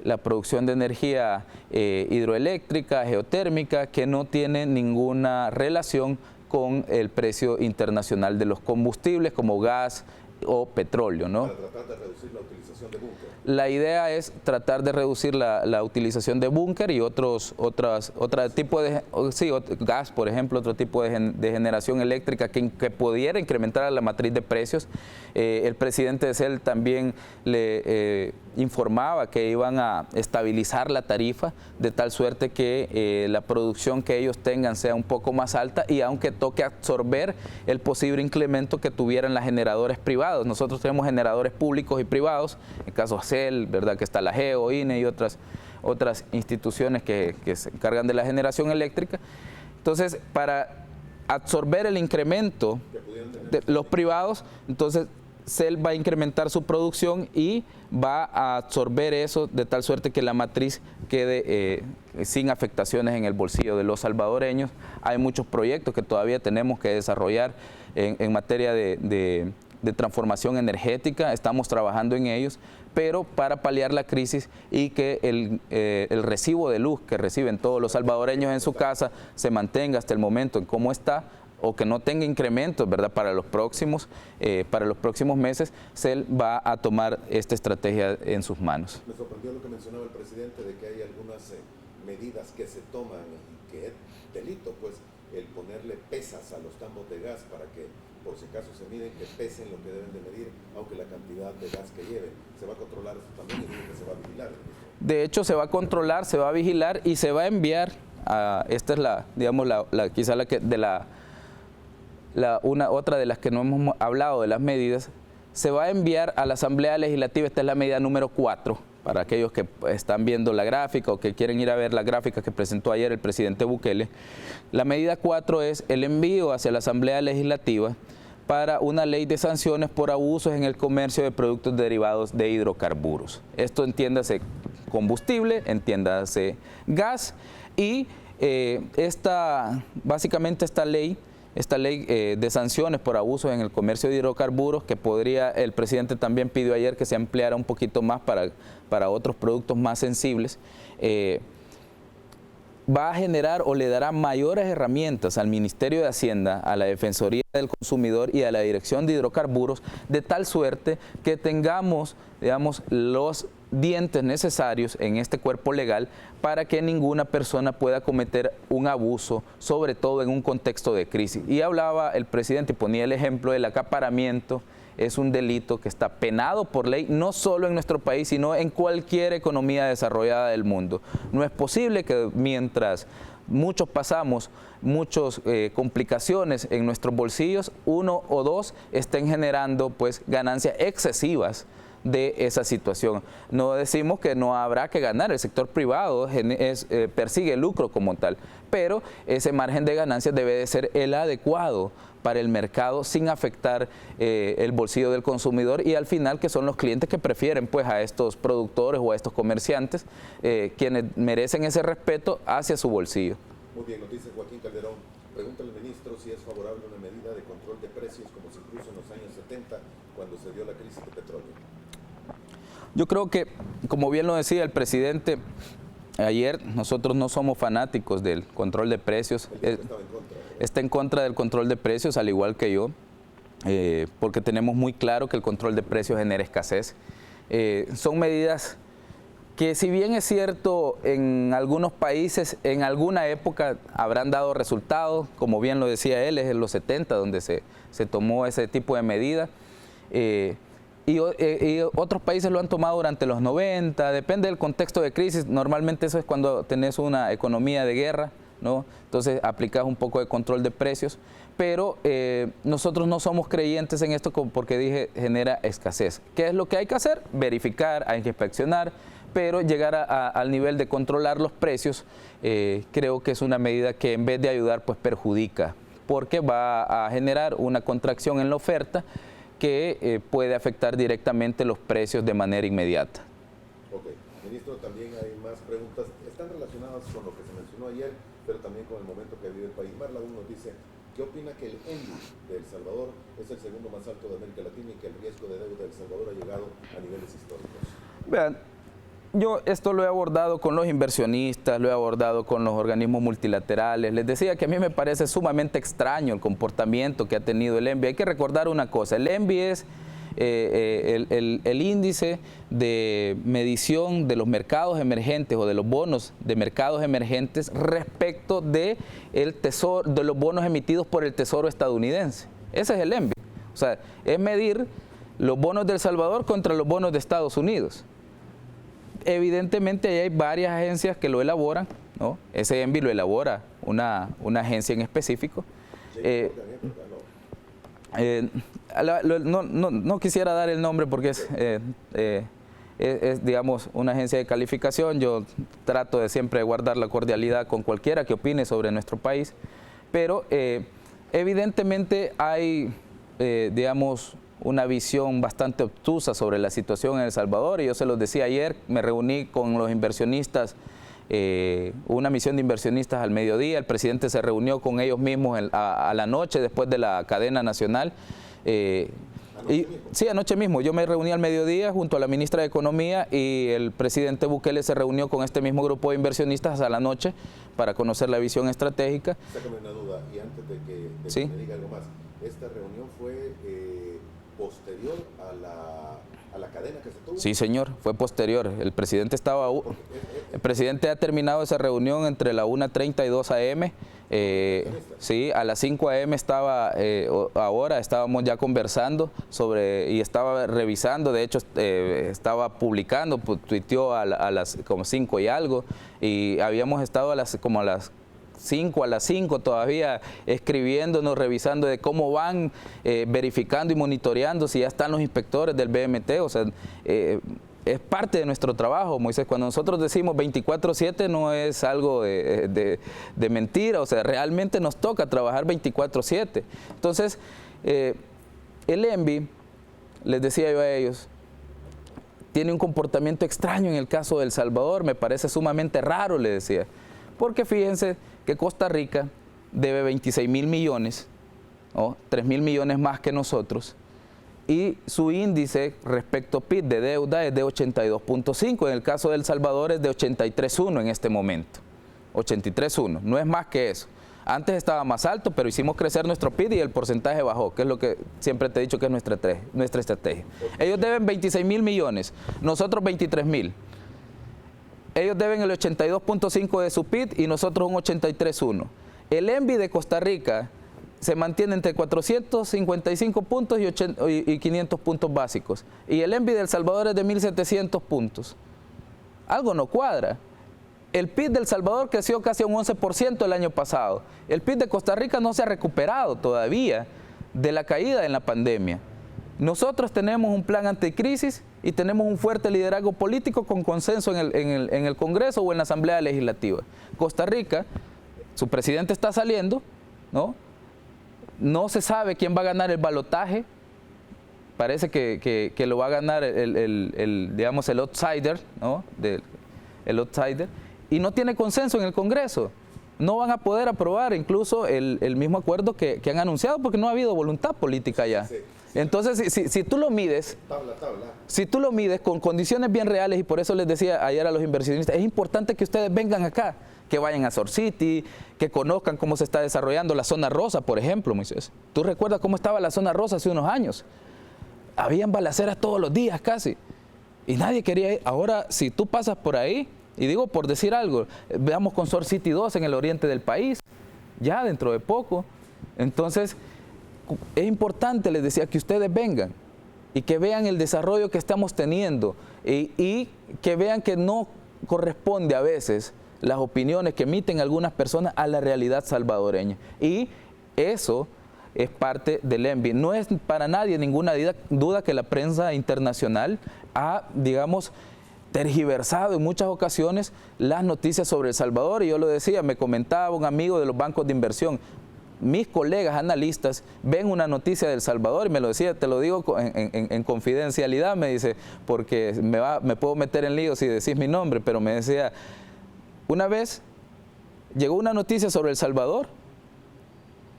la producción de energía hidroeléctrica, geotérmica, que no tiene ninguna relación con el precio internacional de los combustibles como gas o petróleo, ¿no? Para tratar de reducir la utilización de búnker. La idea es tratar de reducir la utilización de búnker y otro tipo de gas, por ejemplo, otro tipo de generación eléctrica que pudiera incrementar la matriz de precios. El presidente de CEL también le informaba que iban a estabilizar la tarifa de tal suerte que la producción que ellos tengan sea un poco más alta, y aunque toque absorber el posible incremento que tuvieran las generadores privados. Nosotros tenemos generadores públicos y privados, en el caso de CEL, ¿verdad?, que está la GEO, INE y otras instituciones que se encargan de la generación eléctrica. Entonces, para absorber el incremento de los privados, entonces CEL va a incrementar su producción y va a absorber eso de tal suerte que la matriz quede sin afectaciones en el bolsillo de los salvadoreños. Hay muchos proyectos que todavía tenemos que desarrollar en materia de transformación energética, estamos trabajando en ellos, pero para paliar la crisis y que el recibo de luz que reciben todos los salvadoreños en su casa se mantenga hasta el momento en cómo está, o que no tenga incrementos, ¿verdad?, para los próximos meses, CEL va a tomar esta estrategia en sus manos. Me sorprendió lo que mencionaba el presidente de que hay algunas medidas que se toman y que es delito, pues, el ponerle pesas a los tambos de gas para que, por si acaso se miden, que pesen lo que deben de medir, aunque la cantidad de gas que lleven. ¿Se va a controlar eso también y digo que se va a vigilar? De hecho, se va a controlar, se va a vigilar y se va a enviar a, esta es otra de las que no hemos hablado de las medidas, se va a enviar a la Asamblea Legislativa, esta es la medida número 4, para aquellos que están viendo la gráfica o que quieren ir a ver la gráfica que presentó ayer el presidente Bukele. La medida 4 es el envío hacia la Asamblea Legislativa para una ley de sanciones por abusos en el comercio de productos derivados de hidrocarburos. Esto entiéndase combustible, entiéndase gas y básicamente esta ley de sanciones por abusos en el comercio de hidrocarburos, que el presidente también pidió ayer que se ampliara un poquito más para otros productos más sensibles, va a generar o le dará mayores herramientas al Ministerio de Hacienda, a la Defensoría del Consumidor y a la Dirección de Hidrocarburos, de tal suerte que tengamos, digamos, los dientes necesarios en este cuerpo legal para que ninguna persona pueda cometer un abuso, sobre todo en un contexto de crisis. Y hablaba el presidente y ponía el ejemplo del acaparamiento. Es un delito que está penado por ley, no solo en nuestro país, sino en cualquier economía desarrollada del mundo. No es posible que mientras muchos pasamos muchas complicaciones en nuestros bolsillos, uno o dos estén generando pues ganancias excesivas de esa situación. No decimos que no habrá que ganar, el sector privado persigue lucro como tal, pero ese margen de ganancias debe de ser el adecuado para el mercado sin afectar el bolsillo del consumidor y al final que son los clientes que prefieren pues a estos productores o a estos comerciantes quienes merecen ese respeto hacia su bolsillo. Muy bien, nos dice Joaquín Calderón, pregunta al ministro si es favorable una medida de control de precios como se impuso en los años 70 cuando se dio la crisis de petróleo. Yo creo que, como bien lo decía el presidente ayer, nosotros no somos fanáticos del control de precios. Está en contra del control de precios, al igual que yo, porque tenemos muy claro que el control de precios genera escasez. Son medidas que, si bien es cierto, en algunos países, en alguna época habrán dado resultados, como bien lo decía él, es en los 70 donde se tomó ese tipo de medida. Y otros países lo han tomado durante los 90, depende del contexto de crisis. Normalmente eso es cuando tenés una economía de guerra, ¿no? Entonces aplicas un poco de control de precios, pero nosotros no somos creyentes en esto porque genera escasez. ¿Qué es lo que hay que hacer? Verificar, hay que inspeccionar, pero llegar al nivel de controlar los precios, creo que es una medida que en vez de ayudar, pues perjudica, porque va a generar una contracción en la oferta que puede afectar directamente los precios de manera inmediata. Ok, ministro, también hay más preguntas, están relacionadas con lo que se mencionó ayer, pero también con el momento que vive el país. Marla nos dice, ¿qué opina que el ENVI de El Salvador es el segundo más alto de América Latina y que el riesgo de deuda de El Salvador ha llegado a niveles históricos? Vean, yo esto lo he abordado con los inversionistas, lo he abordado con los organismos multilaterales. Les decía que a mí me parece sumamente extraño el comportamiento que ha tenido el ENVI. Hay que recordar una cosa, el ENVI es el índice de medición de los mercados emergentes o de los bonos de mercados emergentes respecto de los bonos emitidos por el Tesoro estadounidense. Ese es el ENVI. O sea, es medir los bonos de El Salvador contra los bonos de Estados Unidos. Evidentemente hay varias agencias que lo elaboran, ¿no? Ese ENVI lo elabora una agencia en específico. No quisiera dar el nombre porque es, digamos, una agencia de calificación. Yo trato de siempre guardar la cordialidad con cualquiera que opine sobre nuestro país, pero evidentemente hay, digamos, una visión bastante obtusa sobre la situación en El Salvador, y yo se los decía ayer, me reuní con los inversionistas, una misión de inversionistas al mediodía, el presidente se reunió con ellos mismos a la noche después de la cadena nacional. Sí, anoche mismo, yo me reuní al mediodía junto a la ministra de Economía y el presidente Bukele se reunió con este mismo grupo de inversionistas a la noche para conocer la visión estratégica. Sácame una duda, y antes de que ¿Sí? me diga algo más, ¿esta reunión fue posterior a la cadena que se tuvo? Sí, señor, fue posterior. El presidente ha terminado esa reunión entre la 1:30 y 2 a.m. Sí, a las 5 a.m. ahora estábamos ya conversando y estaba revisando, de hecho estaba publicando, tuiteó a las como 5 y algo, y habíamos estado como a las 5 a las 5 todavía escribiéndonos, revisando de cómo van, verificando y monitoreando si ya están los inspectores del BMT. O sea, es parte de nuestro trabajo, Moisés. Cuando nosotros decimos 24/7 no es algo de mentira, o sea, realmente nos toca trabajar 24/7. Entonces, el ENVI, les decía yo a ellos, tiene un comportamiento extraño en el caso de El Salvador, me parece sumamente raro, le decía, porque fíjense que Costa Rica debe 26.000 millones, ¿no? 3.000 millones más que nosotros, y su índice respecto a PIB de deuda es de 82.5, en el caso de El Salvador es de 83.1 en este momento, 83.1, no es más que eso. Antes estaba más alto, pero hicimos crecer nuestro PIB y el porcentaje bajó, que es lo que siempre te he dicho que es nuestra estrategia. Ellos deben 26.000 millones, nosotros 23.000. Ellos deben el 82.5 de su PIB y nosotros un 83.1. El ENVI de Costa Rica se mantiene entre 455 puntos y 500 puntos básicos. Y el ENVI de El Salvador es de 1.700 puntos. Algo no cuadra. El PIB de El Salvador creció casi un 11% el año pasado. El PIB de Costa Rica no se ha recuperado todavía de la caída en la pandemia. Nosotros tenemos un plan anticrisis y tenemos un fuerte liderazgo político con consenso en el Congreso o en la Asamblea Legislativa. Costa Rica, su presidente está saliendo, ¿no? No se sabe quién va a ganar el balotaje. Parece que lo va a ganar digamos, el outsider, ¿no? El outsider. Y no tiene consenso en el Congreso. No van a poder aprobar incluso el mismo acuerdo que han anunciado porque no ha habido voluntad política ya. Sí. Entonces, si tú lo mides, si tú lo mides con condiciones bien reales, y por eso les decía ayer a los inversionistas, es importante que ustedes vengan acá, que vayan a Sur City, que conozcan cómo se está desarrollando la zona rosa, por ejemplo, Moisés. ¿Tú recuerdas cómo estaba la zona rosa hace unos años? Habían balaceras todos los días casi, y nadie quería ir. Ahora, si tú pasas por ahí, y digo por decir algo, veamos con Sur City 2 en el oriente del país, ya dentro de poco. Entonces, es importante, les decía, que ustedes vengan y que vean el desarrollo que estamos teniendo y que vean que no corresponde a veces las opiniones que emiten algunas personas a la realidad salvadoreña. Y eso es parte del ENVI. No es para nadie ninguna duda que la prensa internacional ha, digamos, tergiversado en muchas ocasiones las noticias sobre El Salvador. Y yo lo decía, me comentaba un amigo de los bancos de inversión, mis colegas analistas ven una noticia de El Salvador, y me lo decía, te lo digo en confidencialidad, me dice, porque me puedo meter en lío si decís mi nombre, pero me decía, una vez llegó una noticia sobre El Salvador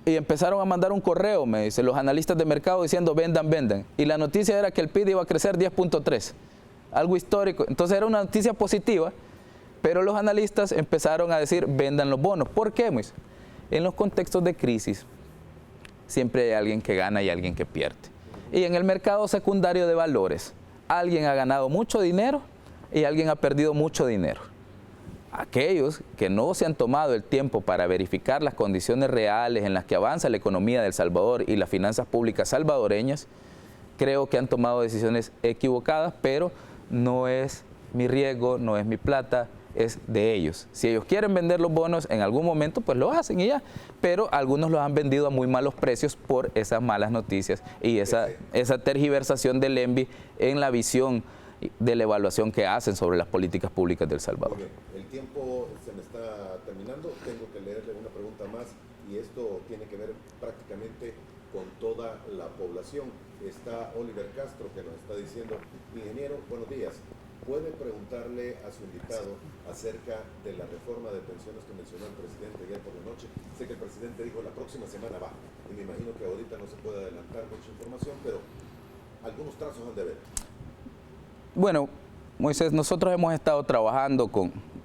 y empezaron a mandar un correo, me dice, los analistas de mercado diciendo vendan, vendan, y la noticia era que el PIB iba a crecer 10.3, algo histórico. Entonces era una noticia positiva, pero los analistas empezaron a decir vendan los bonos. ¿Por qué, Moisés? En los contextos de crisis siempre hay alguien que gana y alguien que pierde. Y en el mercado secundario de valores, alguien ha ganado mucho dinero y alguien ha perdido mucho dinero. Aquellos que no se han tomado el tiempo para verificar las condiciones reales en las que avanza la economía de El Salvador y las finanzas públicas salvadoreñas, creo que han tomado decisiones equivocadas, pero no es mi riesgo, no es mi plata, es de ellos. Si ellos quieren vender los bonos en algún momento, pues lo hacen y ya. Pero algunos los han vendido a muy malos precios por esas malas noticias y esa tergiversación del ENVI en la visión de la evaluación que hacen sobre las políticas públicas de El Salvador. Muy bien. El tiempo se me está terminando. Tengo que leerle una pregunta más y esto tiene que ver prácticamente con toda la población. Está Oliver Castro que nos está diciendo, ingeniero, buenos días. ¿Puede preguntarle a su invitado acerca de la reforma de pensiones que mencionó el presidente ayer por la noche? Sé que el presidente dijo la próxima semana va, y me imagino que ahorita no se puede adelantar mucha información, pero algunos trazos han de ver. Bueno, Moisés, nosotros hemos estado trabajando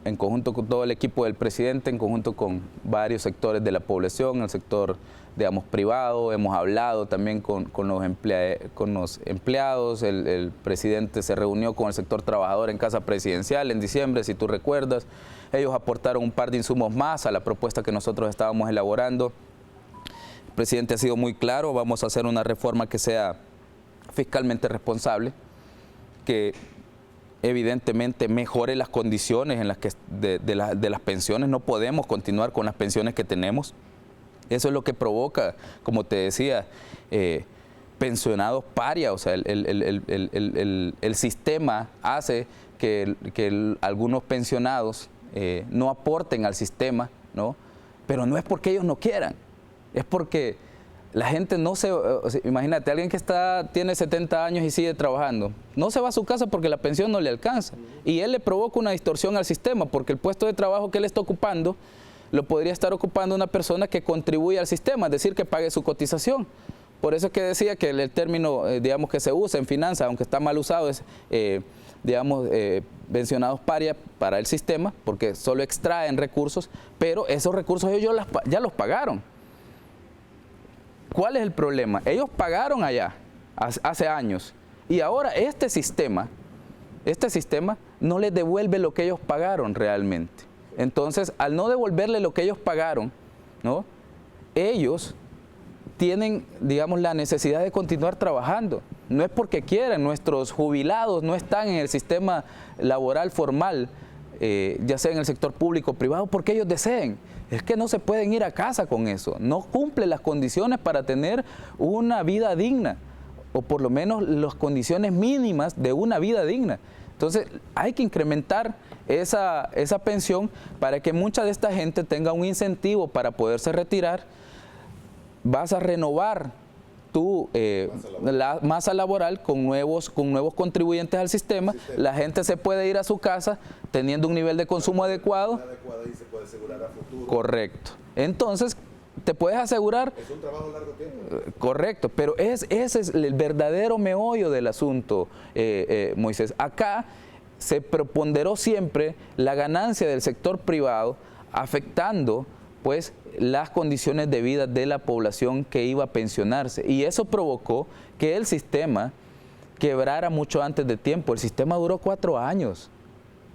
en conjunto con todo el equipo del presidente, en conjunto con varios sectores de la población, el sector, digamos, privado. Hemos hablado también con los empleados. El presidente se reunió con el sector trabajador en Casa Presidencial en diciembre, si tú recuerdas. Ellos aportaron un par de insumos más a la propuesta que nosotros estábamos elaborando. El presidente ha sido muy claro, vamos a hacer una reforma que sea fiscalmente responsable, que evidentemente mejore las condiciones en las que de las pensiones. No podemos continuar con las pensiones que tenemos. Eso es lo que provoca, como te decía, pensionados paria. O sea, el sistema hace que algunos pensionados no aporten al sistema, ¿no? Pero no es porque ellos no quieran, es porque la gente no se... O sea, imagínate, alguien que tiene 70 años y sigue trabajando, no se va a su casa porque la pensión no le alcanza. Y él le provoca una distorsión al sistema, porque el puesto de trabajo que él está ocupando lo podría estar ocupando una persona que contribuye al sistema, es decir, que pague su cotización. Por eso es que decía que el término, digamos, que se usa en finanzas, aunque está mal usado, es, digamos, pensionados paria para el sistema, porque solo extraen recursos, pero esos recursos ellos ya los pagaron. ¿Cuál es el problema? Ellos pagaron allá hace años y ahora este sistema no les devuelve lo que ellos pagaron realmente. Entonces, al no devolverle lo que ellos pagaron, ¿no? Ellos tienen, digamos, la necesidad de continuar trabajando. No es porque quieran, nuestros jubilados no están en el sistema laboral formal, ya sea en el sector público o privado, porque ellos deseen. Es que no se pueden ir a casa con eso. No cumplen las condiciones para tener una vida digna, o por lo menos las condiciones mínimas de una vida digna. Entonces, hay que incrementar esa pensión para que mucha de esta gente tenga un incentivo para poderse retirar. Vas a renovar tu la masa laboral con nuevos contribuyentes al sistema. La gente se puede ir a su casa teniendo un nivel de consumo adecuado. Y se puede asegurar a futuro. Correcto. Entonces, te puedes asegurar... Es un trabajo a largo tiempo. Correcto, pero ese es el verdadero meollo del asunto, Moisés. Acá se preponderó siempre la ganancia del sector privado, afectando pues las condiciones de vida de la población que iba a pensionarse, y eso provocó que el sistema quebrara mucho antes de tiempo. El sistema duró 4 años.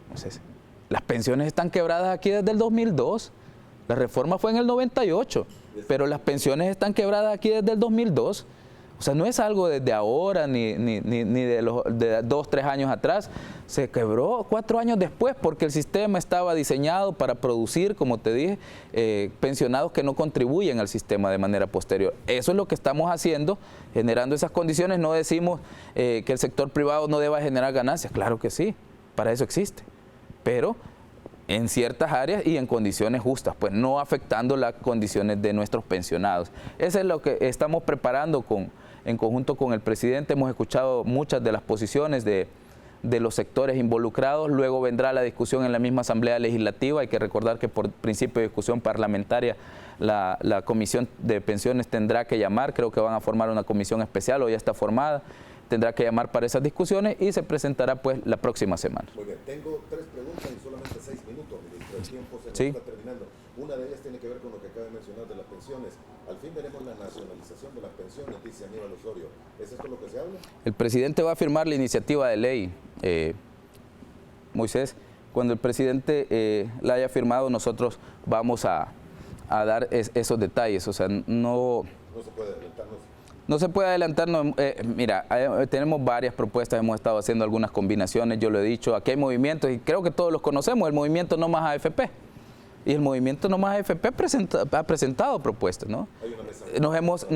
Entonces, las pensiones están quebradas aquí desde el 2002. La reforma fue en el 98, pero las pensiones están quebradas aquí desde el 2002. O sea, no es algo desde ahora ni de 2, 3 años atrás. Se quebró 4 años después porque el sistema estaba diseñado para producir, como te dije, pensionados que no contribuyen al sistema de manera posterior. Eso es lo que estamos haciendo, generando esas condiciones. No decimos que el sector privado no deba generar ganancias. Claro que sí, para eso existe. Pero en ciertas áreas y en condiciones justas, pues no afectando las condiciones de nuestros pensionados. Eso es lo que estamos preparando en conjunto con el presidente. Hemos escuchado muchas de las posiciones de los sectores involucrados. Luego vendrá la discusión en la misma Asamblea Legislativa. Hay que recordar que por principio de discusión parlamentaria la Comisión de Pensiones tendrá que llamar. Creo que van a formar una comisión especial o ya está formada. Tendrá que llamar para esas discusiones y se presentará pues la próxima semana. Muy bien, tengo 3 preguntas y solamente 6 minutos, ministro. El tiempo se nos Sí. está terminando. Una de ellas tiene que ver con lo que acaba de mencionar de las pensiones. Al fin veremos la nacionalización de las pensiones, dice Aníbal Osorio. ¿Es esto lo que se habla? El presidente va a firmar la iniciativa de ley, Moisés. Cuando el presidente la haya firmado, nosotros vamos a dar esos detalles. O sea, no se puede adelantarnos. No se puede adelantarnos. Mira, tenemos varias propuestas, hemos estado haciendo algunas combinaciones, yo lo he dicho, aquí hay movimientos y creo que todos los conocemos, el movimiento No Más AFP. Y el movimiento No Más AFP ha presentado propuestas, ¿no? Hay una mesa.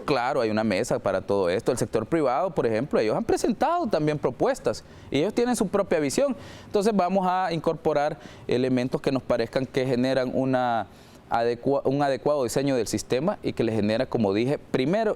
Claro, hay una mesa para todo esto. El sector privado, por ejemplo, ellos han presentado también propuestas y ellos tienen su propia visión. Entonces vamos a incorporar elementos que nos parezcan que generan un adecuado diseño del sistema y que le genera, como dije,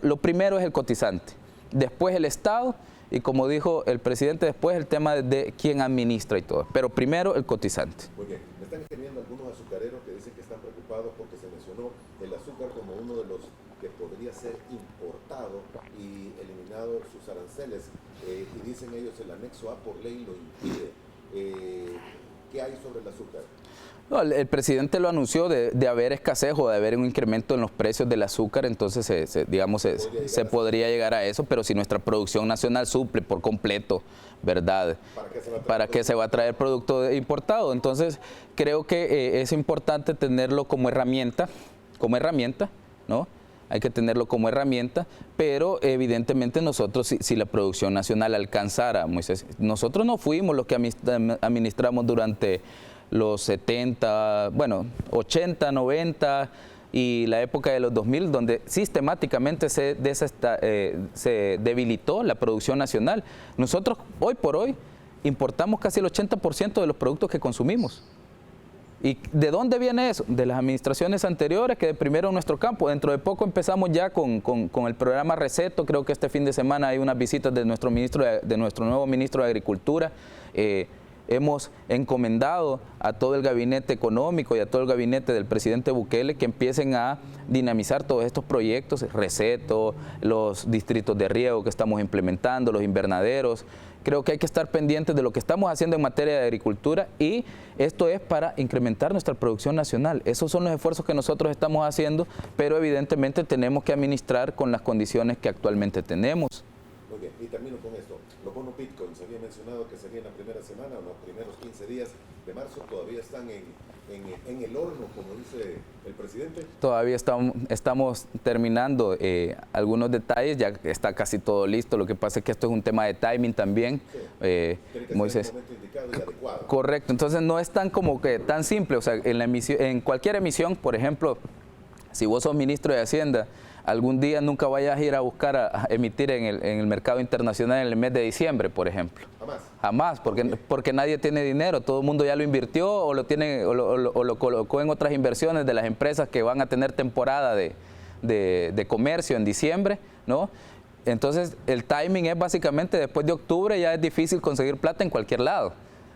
lo primero es el cotizante, después el Estado y, como dijo el presidente, después el tema de quién administra y todo, pero primero el cotizante. Muy bien, me están escribiendo algunos azucareros que dicen que están preocupados porque se mencionó el azúcar como uno de los que podría ser importado y eliminado sus aranceles, y dicen ellos el anexo A por ley lo impide. ¿Qué hay sobre el azúcar? No, el presidente lo anunció de haber escasez o de haber un incremento en los precios del azúcar, entonces se podría llegar a eso, pero si nuestra producción nacional suple por completo, ¿verdad? ¿Para qué se va a traer producto importado? Entonces creo que es importante tenerlo como herramienta, ¿no? hay que tenerlo como herramienta, pero evidentemente nosotros, si la producción nacional alcanzara, Moisés, nosotros no fuimos los que administramos durante los 70, bueno, 80, 90 y la época de los 2000, donde sistemáticamente se debilitó la producción nacional. Nosotros, hoy por hoy, importamos casi el 80% de los productos que consumimos. ¿Y de dónde viene eso? De las administraciones anteriores que deprimieron nuestro campo. Dentro de poco empezamos ya con el programa Receto. Creo que este fin de semana hay unas visitas de nuestro nuevo ministro de Agricultura. Hemos encomendado a todo el gabinete económico y a todo el gabinete del presidente Bukele que empiecen a dinamizar todos estos proyectos, Receto, los distritos de riego que estamos implementando, los invernaderos. Creo que hay que estar pendientes de lo que estamos haciendo en materia de agricultura y esto es para incrementar nuestra producción nacional. Esos son los esfuerzos que nosotros estamos haciendo, pero evidentemente tenemos que administrar con las condiciones que actualmente tenemos. Muy bien, y termino con esto. Los bonos Bitcoin, se había mencionado que serían la primera semana o los primeros 15 días de marzo, todavía están en el horno, como dice el presidente. Todavía estamos terminando algunos detalles, ya está casi todo listo. Lo que pasa es que esto es un tema de timing también. Sí. Tiene que Moisés, ser el momento indicado y adecuado. Correcto, entonces no es tan como que tan simple. O sea, en cualquier emisión, por ejemplo, si vos sos ministro de Hacienda, algún día nunca vayas a ir a buscar a emitir en el mercado internacional en el mes de diciembre, por ejemplo. Jamás, porque nadie tiene dinero, todo el mundo ya lo invirtió o lo colocó en otras inversiones de las empresas que van a tener temporada de comercio en diciembre, ¿no? Entonces el timing es básicamente después de octubre ya es difícil conseguir plata en cualquier lado.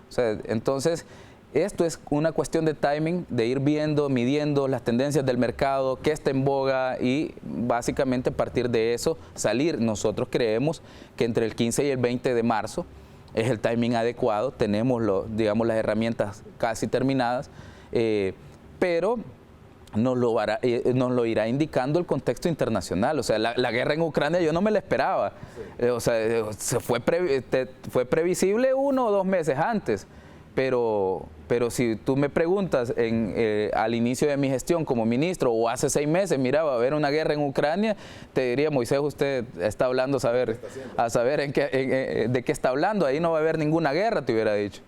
O sea, entonces esto es una cuestión de timing, de ir viendo, midiendo las tendencias del mercado, qué está en boga y básicamente a partir de eso salir. Nosotros creemos que entre el 15 y el 20 de marzo es el timing adecuado, tenemos digamos, las herramientas casi terminadas, pero nos lo irá indicando el contexto internacional. O sea, la guerra en Ucrania yo no me la esperaba. Sí. O sea, fue previsible 1 o 2 meses antes. Pero si tú me preguntas al inicio de mi gestión como ministro o hace 6 meses, mira, va a haber una guerra en Ucrania, te diría, Moisés, usted está hablando de qué está hablando, ahí no va a haber ninguna guerra, te hubiera dicho.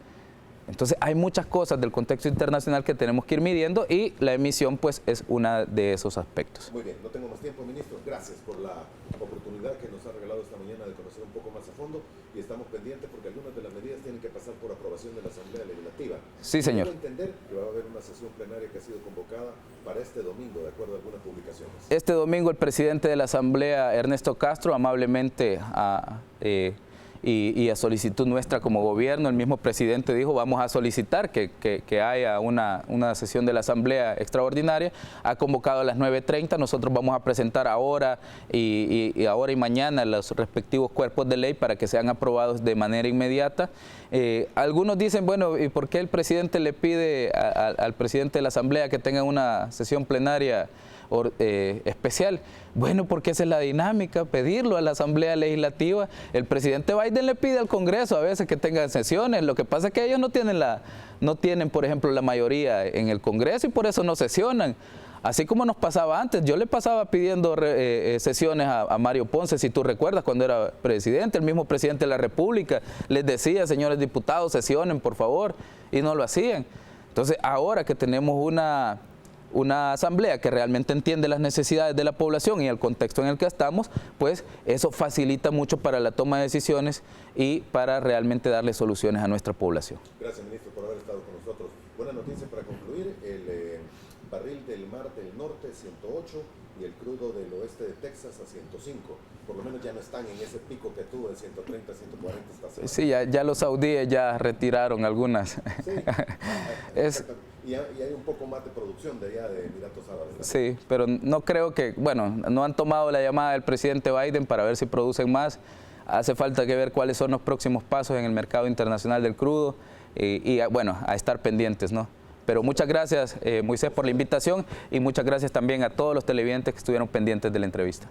Entonces hay muchas cosas del contexto internacional que tenemos que ir midiendo y la emisión pues es una de esos aspectos. Muy bien, no tengo más tiempo, ministro. Gracias por la oportunidad que nos ha regalado esta mañana de conocer un poco más a fondo y estamos pendientes porque algunas de las medidas tienen que pasar por aprobación de la Asamblea Legislativa. Sí, señor. Quiero entender que va a haber una sesión plenaria que ha sido convocada para este domingo, de acuerdo a algunas publicaciones. Este domingo el presidente de la Asamblea, Ernesto Castro, amablemente y a solicitud nuestra como gobierno, el mismo presidente dijo vamos a solicitar que haya una sesión de la Asamblea extraordinaria, ha convocado a las 9:30, nosotros vamos a presentar ahora y mañana los respectivos cuerpos de ley para que sean aprobados de manera inmediata. Algunos dicen, bueno, ¿y por qué el presidente le pide al presidente de la Asamblea que tenga una sesión plenaria especial? Bueno, porque esa es la dinámica, pedirlo a la Asamblea Legislativa. El presidente Biden le pide al Congreso a veces que tengan sesiones, lo que pasa es que ellos no tienen, por ejemplo, la mayoría en el Congreso y por eso no sesionan. Así como nos pasaba antes, yo le pasaba pidiendo sesiones a Mario Ponce, si tú recuerdas, cuando era presidente, el mismo presidente de la República les decía, señores diputados, sesionen por favor, y no lo hacían. Entonces, ahora que tenemos una asamblea que realmente entiende las necesidades de la población y el contexto en el que estamos, pues eso facilita mucho para la toma de decisiones y para realmente darle soluciones a nuestra población. Gracias, ministro, por haber estado con nosotros. Buena noticia para concluir, el barril del Mar del Norte 108 y el crudo del oeste de Texas a 105. Por lo menos ya no están en ese pico que tuvo de 130, 140 esta semana. Sí, ya los saudíes ya retiraron algunas. Sí, y hay un poco más de producción de allá de Emiratos Árabes. Sí, pero no creo que, bueno, no han tomado la llamada del presidente Biden para ver si producen más. Hace falta que ver cuáles son los próximos pasos en el mercado internacional del crudo y bueno, a estar pendientes, ¿no? Pero muchas gracias, Moisés, por la invitación y muchas gracias también a todos los televidentes que estuvieron pendientes de la entrevista.